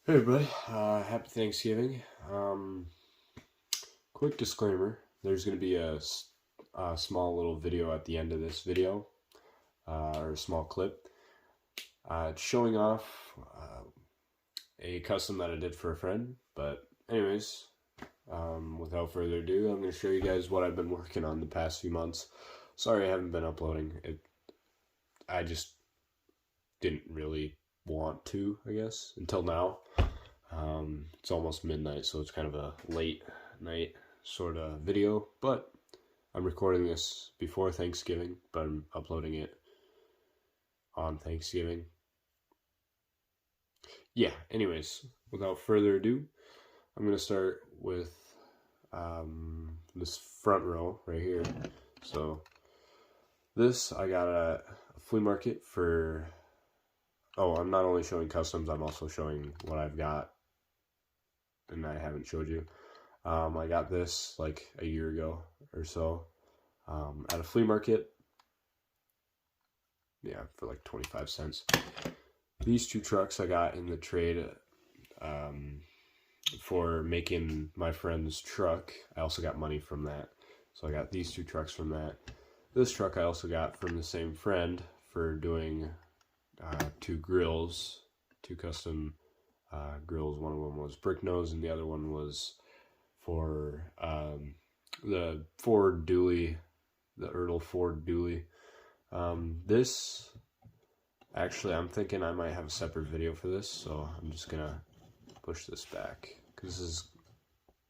Hey everybody, happy Thanksgiving. Quick disclaimer, there's going to be a small little video at the end of this video, or a small clip. It's showing off a custom that I did for a friend, but anyways, without further ado, I'm going to show you guys what I've been working on the past few months. Sorry I haven't been uploading. I just didn't really want to, I guess, until now. It's almost midnight, so it's kind of a late night sort of video, but I'm recording this before Thanksgiving, but I'm uploading it on Thanksgiving. Yeah, anyways, without further ado, I'm going to start with this front row right here. So this I got at a flea market for, I'm not only showing customs, I'm also showing what I've got and I haven't showed you. I got this like a year ago or so at a flea market. Yeah, for like 25 cents. These two trucks I got in the trade for making my friend's truck. I also got money from that. So I got these two trucks from that. This truck I also got from the same friend for doing two grills, two custom grills. One of them was brick nose and the other one was for the Ford dually, the Ertl Ford dually. This, actually, I'm thinking I might have a separate video for this, so I'm just gonna push this back because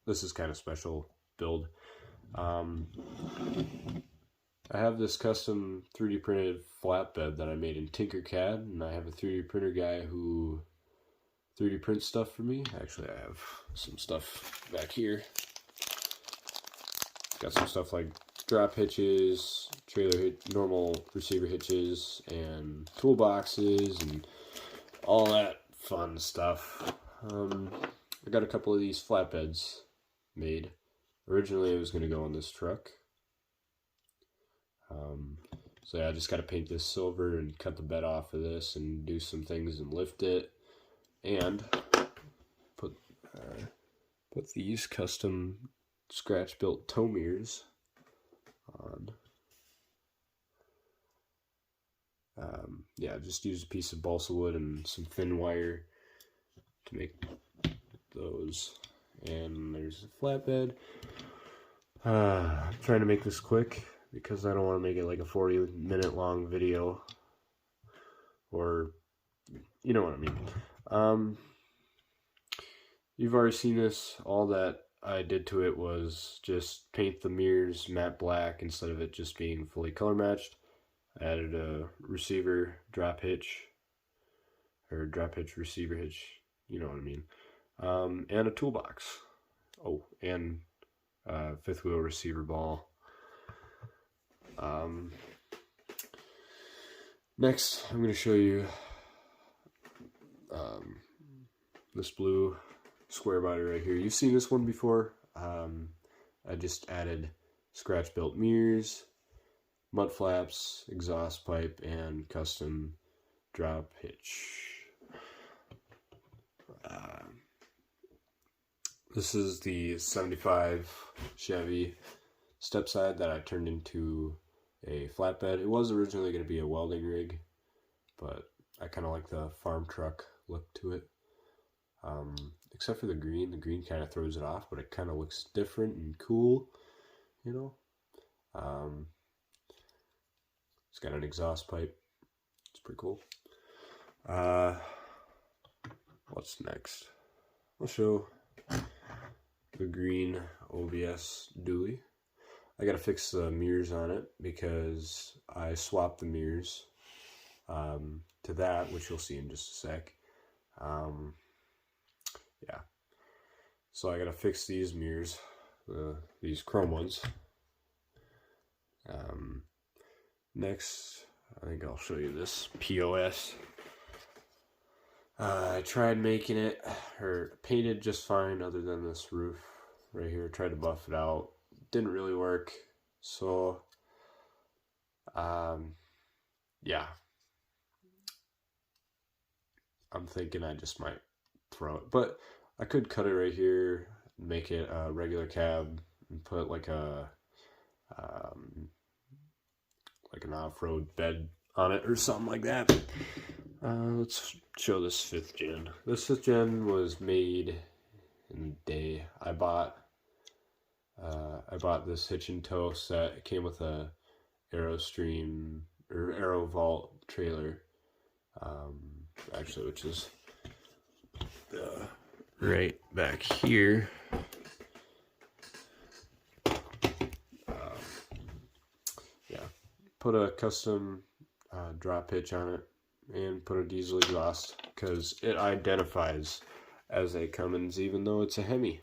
this is kind of special build. I have this custom 3D printed flatbed that I made in Tinkercad, and I have a 3D printer guy who 3D prints stuff for me. Actually, I have some stuff back here. Got some stuff like drop hitches, normal receiver hitches, and toolboxes, and all that fun stuff. I got a couple of these flatbeds made. Originally, it was going to go on this truck. So yeah, I just got to paint this silver and cut the bed off of this and do some things and lift it, and put these custom scratch-built tow mirrors on. Yeah, just use a piece of balsa wood and some thin wire to make those. And there's a flatbed. I'm trying to make this quick because I don't want to make it like a 40-minute long video, or you know what I mean. You've already seen this. All that I did to it was just paint the mirrors matte black instead of it just being fully color matched. I added a receiver drop hitch, or drop hitch receiver hitch, you know what I mean, and a toolbox. Oh, and fifth wheel receiver ball. Next, I'm going to show you this blue square body right here. You've seen this one before. I just added scratch built mirrors, mud flaps, exhaust pipe, and custom drop hitch. This is the 75 Chevy step side that I turned into a flatbed. It was originally going to be a welding rig, but I kind of like the farm truck look to it. Except for the green kind of throws it off, but it kind of looks different and cool, you know. It's got an exhaust pipe. It's pretty cool. What's next? I'll show the green OBS dually. I gotta fix the mirrors on it because I swapped the mirrors to that, which you'll see in just a sec. Yeah, so I gotta fix these mirrors, these chrome ones. Next, I think I'll show you this POS. I tried making it, or painted just fine other than this roof right here. Tried to buff it out. Didn't really work. So, yeah. I'm thinking I just might throw it. But I could cut it right here, make it a regular cab, and put like a like an off-road bed on it or something like that. Let's show this 5th gen. This 5th gen was made in the day. I bought this hitch and tow set. It came with a Aerostream or AeroVault trailer, actually, which is right back here. Yeah, put a custom drop hitch on it and put a diesel exhaust because it identifies as a Cummins even though it's a Hemi.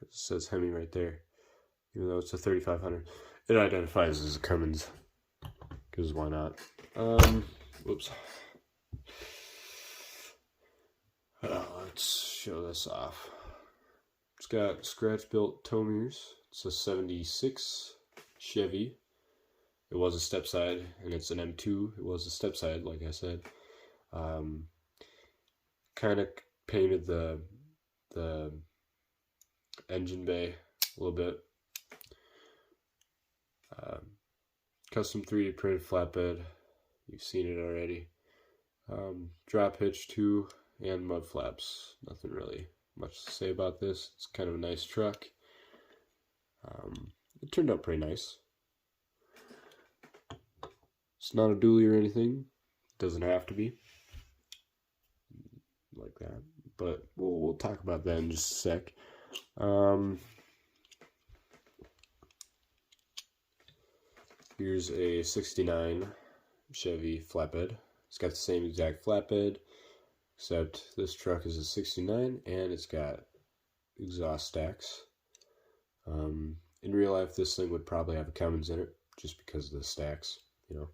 It says Hemi right there, even though it's a 3500. It identifies as a Cummins because why not? Whoops. Let's show this off. It's got scratch-built tow mirrors. It's a 76 Chevy. It was a step side, and it's an M2. It was a step side, like I said. Kind of painted the engine bay a little bit. Custom 3D printed flatbed. You've seen it already. Drop hitch too, and mud flaps. Nothing really much to say about this. It's kind of a nice truck. It turned out pretty nice. It's not a dually or anything. It doesn't have to be like that, but we'll talk about that in just a sec. Here's a 69 Chevy flatbed. It's got the same exact flatbed, except this truck is a 69 and it's got exhaust stacks. In real life, this thing would probably have a Cummins in it, just because of the stacks, you know.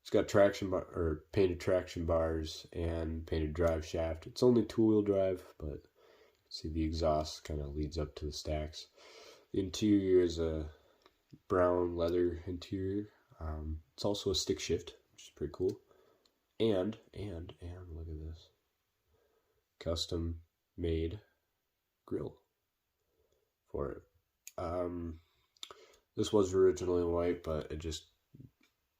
It's got traction bar or painted traction bars and painted drive shaft. It's only 2-wheel drive, but see the exhaust kind of leads up to the stacks. The interior is a brown leather interior. It's also a stick shift, which is pretty cool. And look at this, custom made grill for it. This was originally white, but it just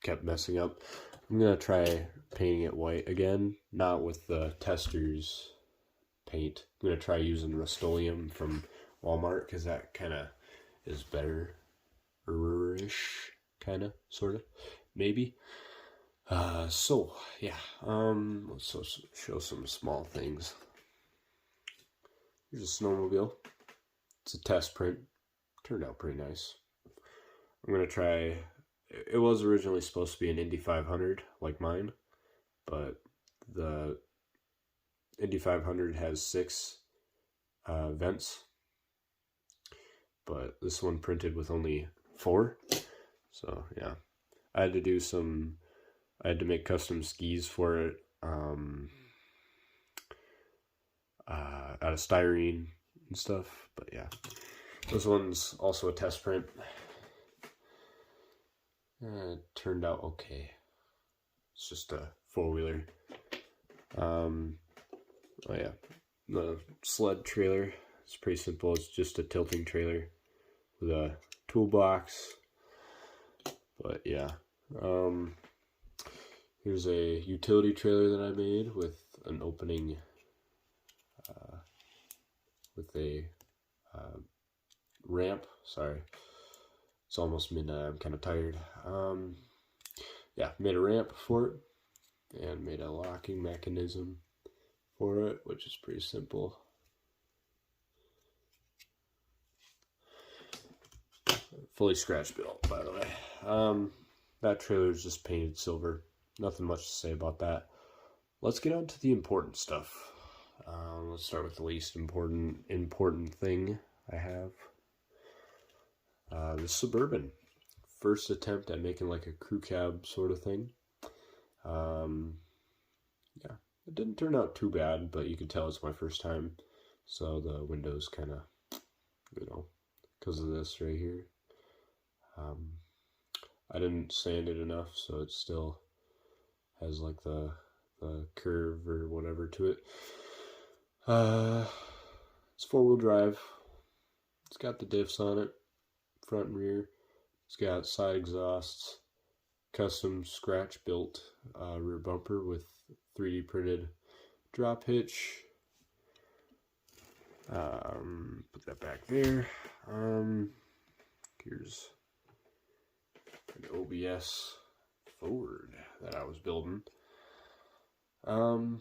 kept messing up. I'm gonna try painting it white again, not with the Testors paint. I'm gonna try using Rust-Oleum from Walmart because that kind of is better-ish, kind of, sort of, maybe. So yeah, let's show some small things. Here's a snowmobile. It's a test print. Turned out pretty nice. I'm gonna try. It was originally supposed to be an Indy 500 like mine, but the Indy 500 has 6 vents, but this one printed with only 4. So yeah, I had to make custom skis for it out of styrene and stuff. But yeah, this one's also a test print. It turned out okay. It's just a 4-wheeler. Oh yeah, the sled trailer. It's pretty simple. It's just a tilting trailer with a toolbox. But yeah, here's a utility trailer that I made with an opening, with a ramp. Sorry. It's almost midnight, I'm kind of tired. Yeah, made a ramp for it, and made a locking mechanism for it, which is pretty simple. Fully scratch built, by the way. That trailer is just painted silver. Nothing much to say about that. Let's get on to the important stuff. Let's start with the least important thing I have. The Suburban. First attempt at making like a crew cab sort of thing. Yeah, it didn't turn out too bad, but you can tell it's my first time. So the windows kind of, because of this right here. I didn't sand it enough, so it still has like the curve or whatever to it. It's 4-wheel drive. It's got the diffs on it, front and rear. It's got side exhausts, custom scratch built rear bumper with 3D printed drop hitch. Put that back there. Here's an OBS Ford that I was building. Turned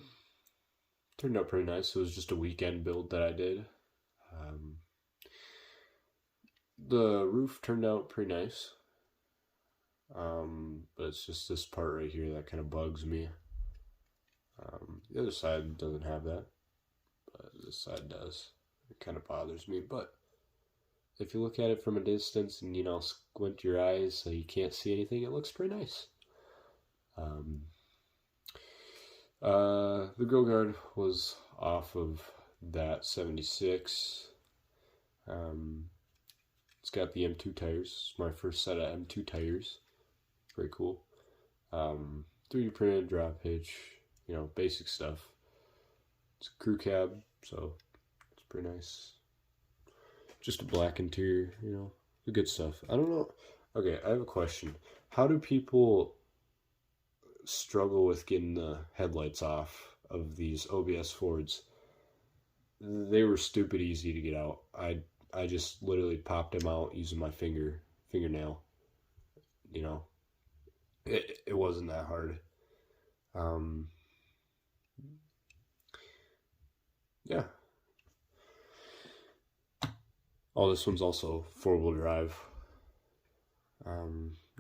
out pretty nice. It was just a weekend build that I did. The roof turned out pretty nice. But it's just this part right here that kind of bugs me. The other side doesn't have that, but this side does. It kind of bothers me, but if you look at it from a distance and, squint your eyes so you can't see anything, it looks pretty nice. The grill guard was off of that 76. It's got the M2 tires. It's my first set of M2 tires. Very cool. 3D printed drop hitch, basic stuff. It's a crew cab, so it's pretty nice. Just a black interior, the good stuff. I don't know. Okay, I have a question. How do people struggle with getting the headlights off of these OBS Fords? They were stupid easy to get out. I just literally popped them out using my fingernail. It wasn't that hard. Yeah. Oh, this one's also 4-wheel drive.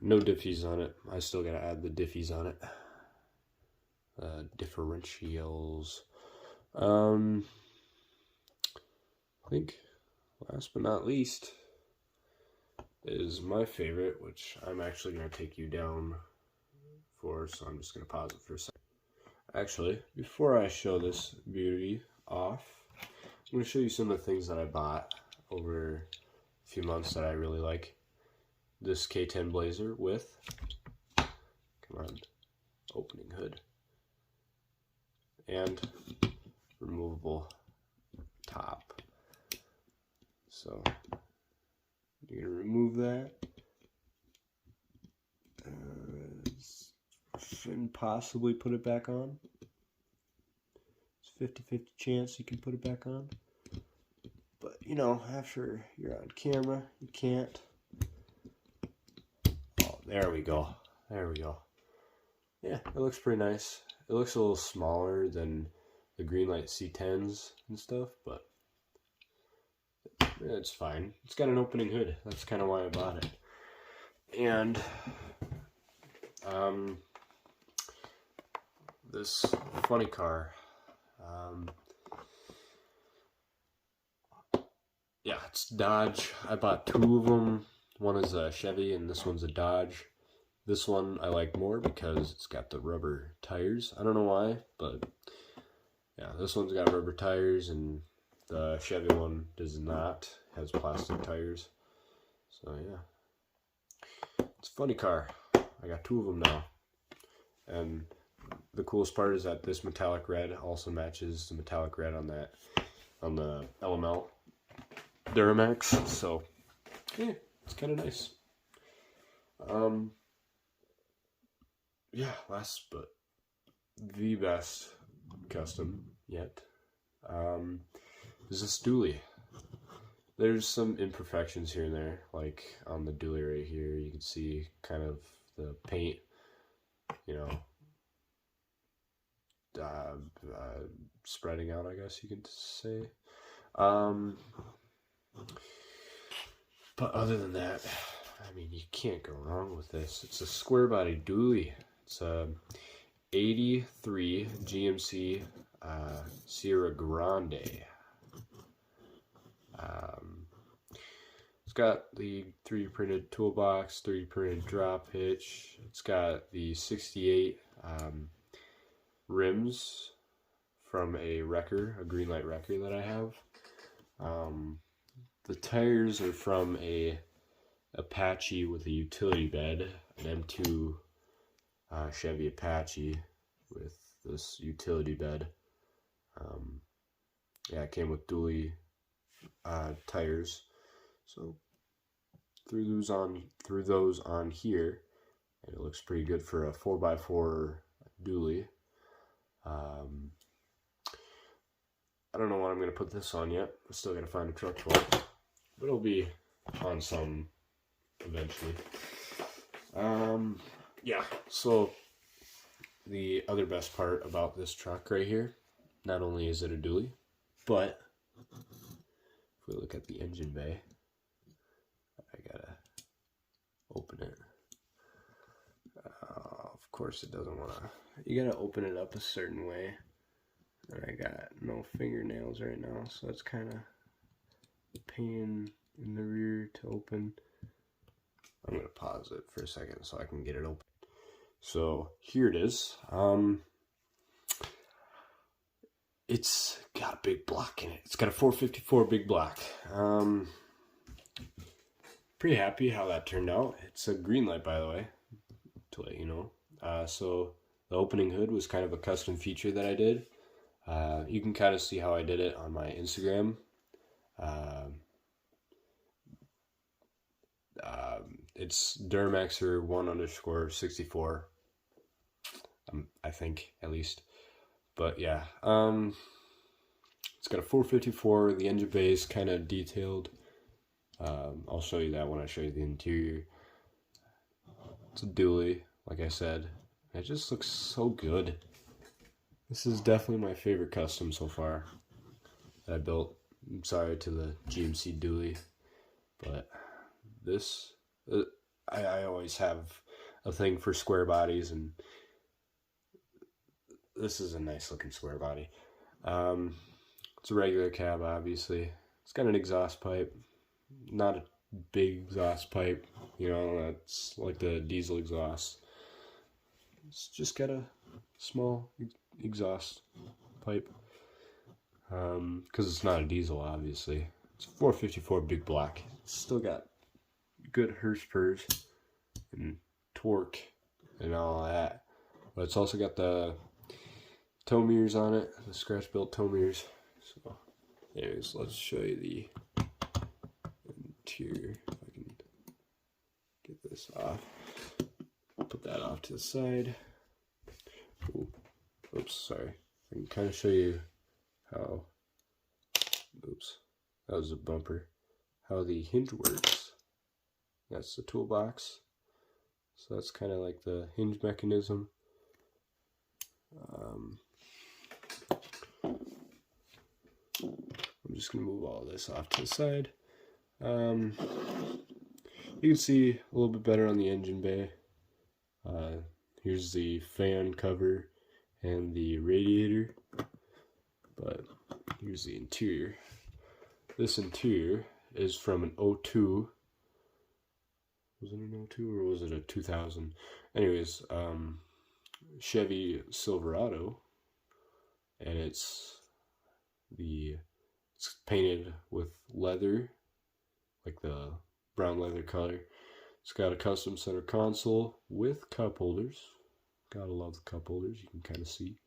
No diffies on it. I still gotta add the diffies on it. Differentials. I think last but not least is my favorite, which I'm actually gonna take you down for, so I'm just gonna pause it for a second. Actually, before I show this beauty off, I'm gonna show you some of the things that I bought over a few months that I really like. This K10 Blazer with, come on, opening hood and removable top. So you're gonna remove that and possibly put it back on. It's 50-50 chance you can put it back on, but after you're on camera you can't. Oh, there we go. Yeah, it looks pretty nice. It looks a little smaller than the Greenlight C10s and stuff, but it's fine. It's got an opening hood. That's kind of why I bought it. And this funny car. Yeah, it's Dodge. I bought 2 of them. One is a Chevy and this one's a Dodge. This one I like more because it's got the rubber tires. I don't know why, but yeah, this one's got rubber tires and the Chevy one does not. It has plastic tires. So yeah, it's a funny car. I got 2 of them now. And the coolest part is that this metallic red also matches the metallic red on the LML Duramax. So yeah, it's kind of nice. Yeah, last but the best custom yet is this dually. There's some imperfections here and there, like on the dually right here. You can see kind of the paint, spreading out, I guess you could say. But other than that, I mean, you can't go wrong with this. It's a square body dually. It's a 83 GMC Sierra Grande. It's got the 3D printed toolbox, 3D printed drop hitch. It's got the 68 rims from a wrecker, a Greenlight wrecker that I have. The tires are from a Apache with a utility bed, an M2 Chevy Apache with this utility bed. Yeah, it came with dually tires, so threw those on here, and it looks pretty good for a 4x4 dually. I don't know what I'm going to put this on yet. I still got to find a truck for it, but it'll be on some eventually. Yeah, so the other best part about this truck right here, not only is it a dually, but if we look at the engine bay, I gotta open it. Of course it doesn't want to. You gotta open it up a certain way. And I got no fingernails right now, so it's kind of a pain in the rear to open. I'm gonna pause it for a second so I can get it open. So here it is. It's got a big block in it. It's got a 454 big block. Pretty happy how that turned out. It's a green light, by the way, to let you know. So the opening hood was kind of a custom feature that I did. You can kind of see how I did it on my Instagram. It's Duramaxer1_64. I think, at least. But yeah, it's got a 454. The engine bay is kind of detailed. I'll show you that when I show you the interior. It's a dually, like I said. It just looks so good. This is definitely my favorite custom so far that I built. I'm sorry to the GMC dually, but this, I always have a thing for square bodies, and this is a nice looking square body. It's a regular cab, obviously. It's got an exhaust pipe, not a big exhaust pipe, you know, that's like the diesel exhaust. It's just got a small exhaust pipe, because it's not a diesel, obviously. It's a 454 big block. It's still got good horsepower and torque and all that, but it's also got the tow mirrors on it, the scratch built tow mirrors. So anyways, let's show you the interior. If I can get this off, put that off to the side. Ooh. Oops, sorry. I can kind of show you how, oops, that was a bumper, how the hinge works. That's the toolbox. So that's kind of like the hinge mechanism. I'm just going to move all this off to the side. You can see a little bit better on the engine bay. Here's the fan cover and the radiator, but here's the interior. This interior is from an 02. Was it an 02 or was it a 2000? Anyways, Chevy Silverado, and it's painted with leather, like the brown leather color. It's got a custom center console with cup holders. Gotta love the cup holders, you can kind of see.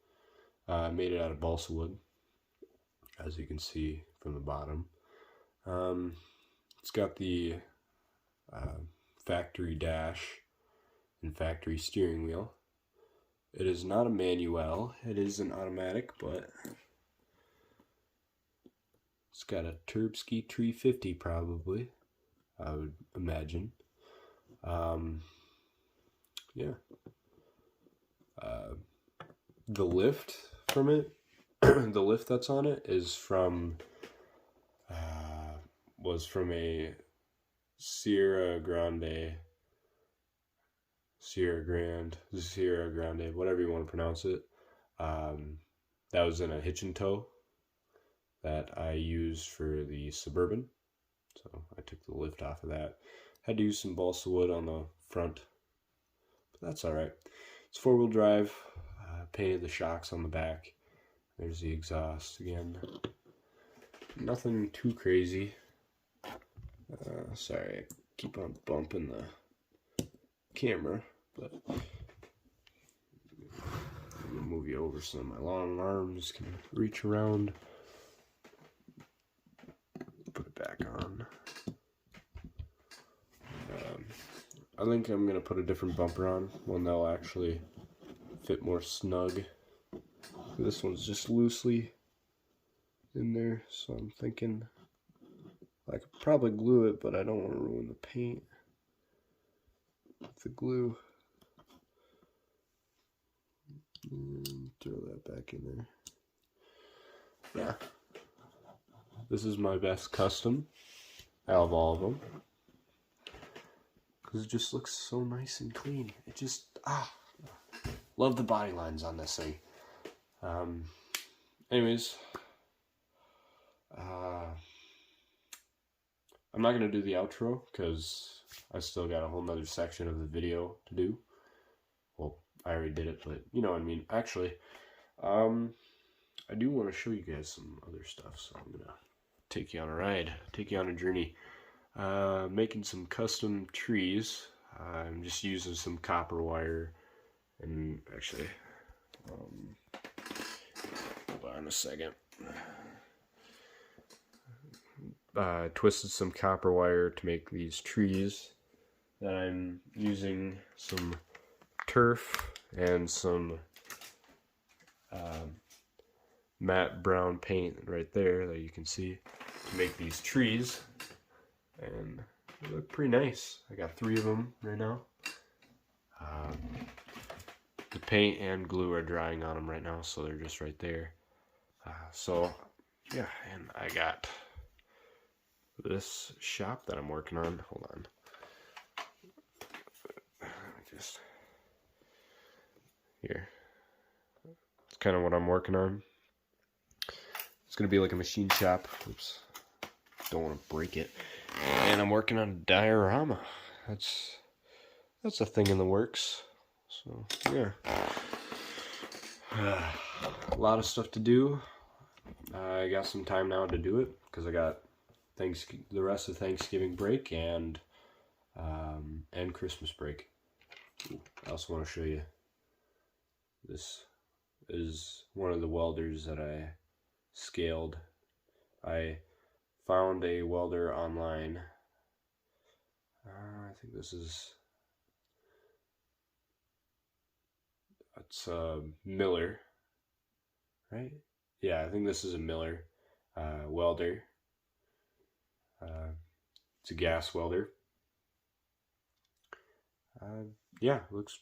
I made it out of balsa wood, as you can see from the bottom. It's got the factory dash and factory steering wheel. It is not a manual, it is an automatic, but it's got a Turbski 350 probably, I would imagine. Yeah. The lift from it, the lift that's on it is was from a Sierra Grande, whatever you want to pronounce it. That was in a hitch and tow that I used for the Suburban. So I took the lift off of that. Had to use some balsa wood on the front, but that's alright. It's 4-wheel drive. Painted the shocks on the back. There's the exhaust again. Nothing too crazy. Sorry, I keep on bumping the camera, but I'm gonna move move you over so my long arms can reach around. Put it back on. I think I'm gonna put a different bumper on, one that'll actually fit more snug. This one's just loosely in there, so I'm thinking I could probably glue it, but I don't want to ruin the paint with the glue. And throw that back in there. Yeah. This is my best custom out of all of them. Because it just looks so nice and clean. It just, love the body lines on this thing. Anyways, I'm not going to do the outro because I still got a whole nother section of the video to do. Well, I already did it, but you know what I mean. Actually, I do want to show you guys some other stuff, so I'm going to take you on a ride, take you on a journey. Making some custom trees. I'm just using some copper wire, and actually, hold on a second. Twisted some copper wire to make these trees. Then I'm using some turf and some matte brown paint right there that you can see to make these trees. And they look pretty nice. I got 3 of them right now. The paint and glue are drying on them right now, so they're just right there. So, yeah, and I got this shop that I'm working on. Hold on. Let me just... Here. It's kind of what I'm working on. It's going to be like a machine shop. Oops. Don't want to break it. And I'm working on a diorama. That's a thing in the works. So yeah, a lot of stuff to do. I got some time now to do it because I got the rest of Thanksgiving break and Christmas break. Ooh, I also want to show you. This is one of the welders that I scaled. I found a welder online. I think this is, it's a Miller, right? Yeah, I think this is a Miller welder. It's a gas welder. Yeah, looks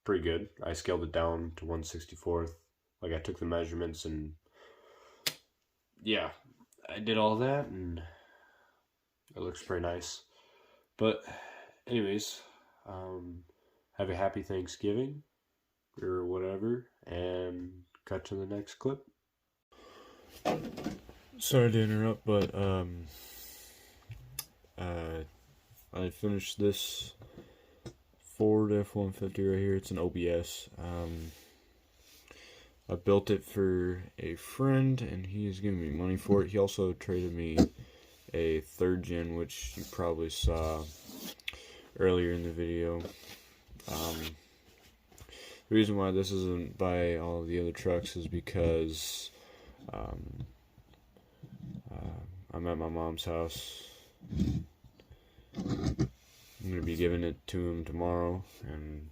pretty good. I scaled it down to 1/64. Like I took the measurements and yeah, I did all that and it looks pretty nice. But anyways, have a happy Thanksgiving or whatever, and cut to the next clip. Sorry to interrupt, but I finished this Ford F-150 right here. It's an OBS. I built it for a friend, and he's giving me money for it. He also traded me a 3rd gen, which you probably saw earlier in the video. The reason why this isn't by all of the other trucks is because I'm at my mom's house. I'm going to be giving it to him tomorrow, and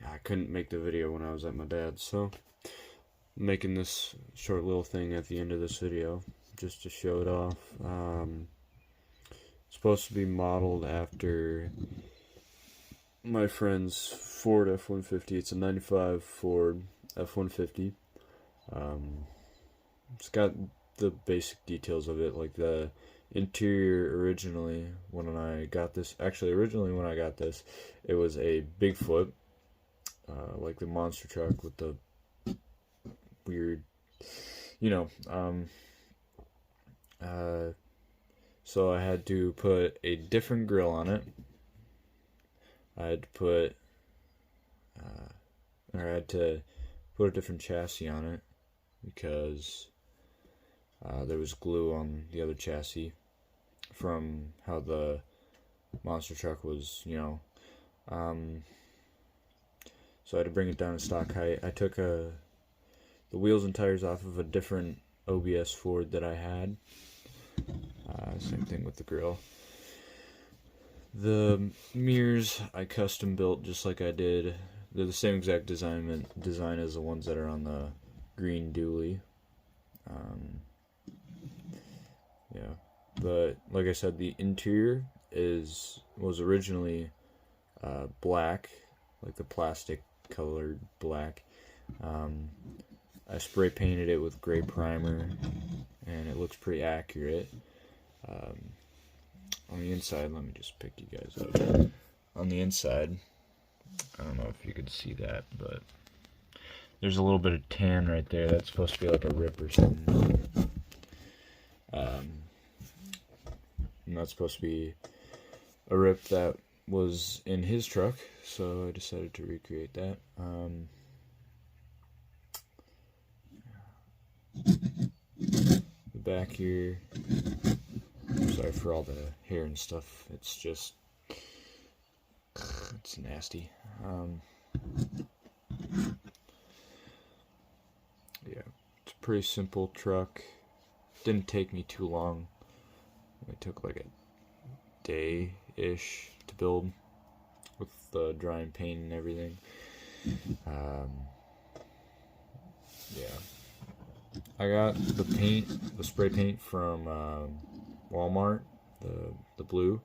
I couldn't make the video when I was at my dad's, so I'm making this short little thing at the end of this video just to show it off. It's supposed to be modeled after my friend's Ford F-150. It's a 95 Ford F-150. It's got the basic details of it, like the interior. Originally when I got this, it was a Bigfoot, like the monster truck with the weird, so I had to put a different grill on it. I had to put a different chassis on it because there was glue on the other chassis from how the monster truck was, so I had to bring it down to stock height. I took the wheels and tires off of a different OBS Ford that I had. Same thing with the grill. The mirrors I custom built just like I did. They're the same exact design as the ones that are on the green dually. Yeah, but like I said, the interior was originally black, like the plastic colored black. I spray painted it with gray primer, and it looks pretty accurate. On the inside, let me just pick you guys up. On the inside, I don't know if you could see that, but there's a little bit of tan right there. That's supposed to be like a rip or something. And that's supposed to be a rip that was in his truck, so I decided to recreate that. The back here, sorry for all the hair and stuff, it's nasty. Yeah, it's a pretty simple truck. Didn't take me too long. It took like a day-ish to build with the drying paint and everything. Yeah. I got the spray paint from Walmart, the blue.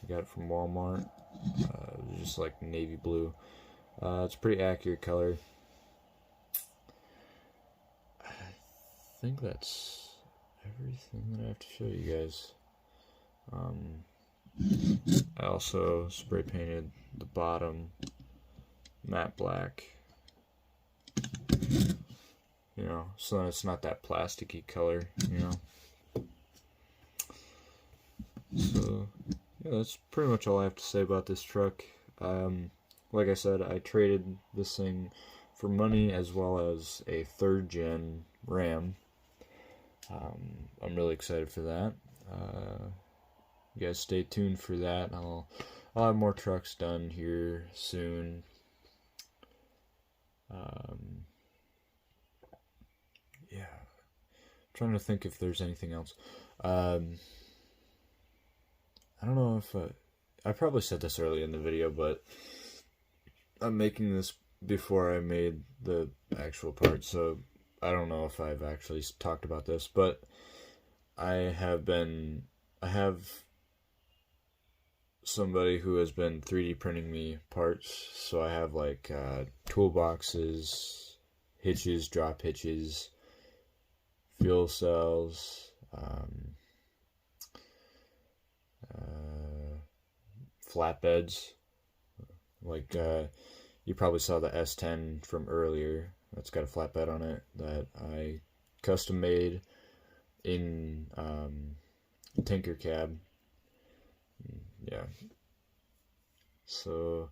I got it from Walmart. It was just like navy blue. It's a pretty accurate color. I think that's everything that I have to show you guys. I also spray painted the bottom matte black, so that it's not that plasticky color, So, yeah, that's pretty much all I have to say about this truck. Like I said, I traded this thing for money as well as a 3rd gen Ram. I'm really excited for that. You guys stay tuned for that. I'll have more trucks done here soon. Yeah, I'm trying to think if there's anything else. I don't know if I probably said this early in the video, but I'm making this before I made the actual part, so I don't know if I've actually talked about this, but I have somebody who has been 3D printing me parts, so I have like toolboxes, hitches, drop hitches, fuel cells, flatbeds. Like you probably saw the S10 from earlier. That's got a flatbed on it that I custom made in Tinkercad. Yeah. So,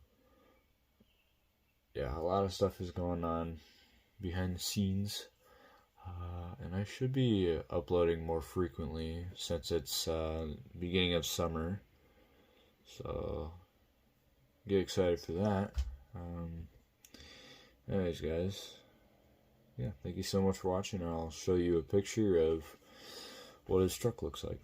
yeah, a lot of stuff is going on behind the scenes. And I should be uploading more frequently since it's beginning of summer. So, get excited for that. Anyways, guys, yeah, thank you so much for watching. I'll show you a picture of what his truck looks like.